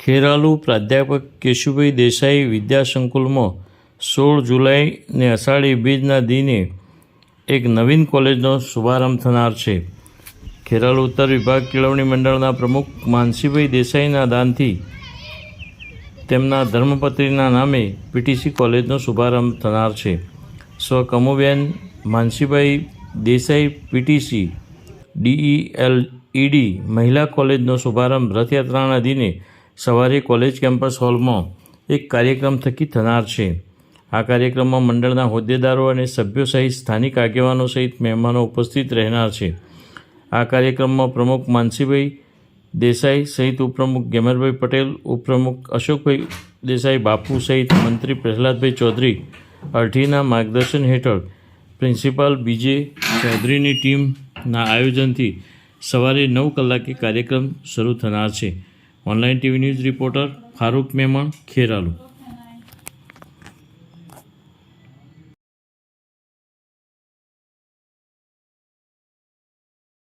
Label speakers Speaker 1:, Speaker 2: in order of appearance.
Speaker 1: ખેરાલુ પ્રાધ્યાપક કેશુભાઈ દેસાઈ વિદ્યાસંકુલમાં 16 જુલાઈને અષાઢી બીજના દિને એક નવીન કોલેજનો શુભારંભ થનાર છે. ખેરાલુ ઉત્તર વિભાગ કેળવણી મંડળના પ્રમુખ માનસીભાઈ દેસાઈના દાનથી તેમના ધર્મપત્નીના નામે પીટીસી કોલેજનો શુભારંભ થનાર છે. સ્વ કમુબેન માનસીભાઈ દેસાઈ પીટીસી DELED મહિલા કોલેજનો શુભારંભ રથયાત્રાના દિને સવારે કોલેજ કેમ્પસ હોલમાં એક કાર્યક્રમ થકી થનાર છે. આ કાર્યક્રમમાં મંડળના હોદ્દેદારો અને સભ્યો સહિત સ્થાનિક આગેવાનો સહિત મહેમાનો ઉપસ્થિત રહેનાર છે. આ કાર્યક્રમમાં પ્રમુખ માનસીભાઈ દેસાઈ સહિત ઉપપ્રમુખ ગેમરભાઈ પટેલ, ઉપપ્રમુખ અશોકભાઈ દેસાઈ બાપુ સહિત મંત્રી પ્રહલાદભાઈ ચૌધરી અઢીના માર્ગદર્શન હેઠળ પ્રિન્સિપાલ BJ ચૌધરીની ટીમના આયોજનથી સવારે 9 કલાકે કાર્યક્રમ શરૂ થનાર છે. Online TV news reporter Farooq Memon, Kheralu.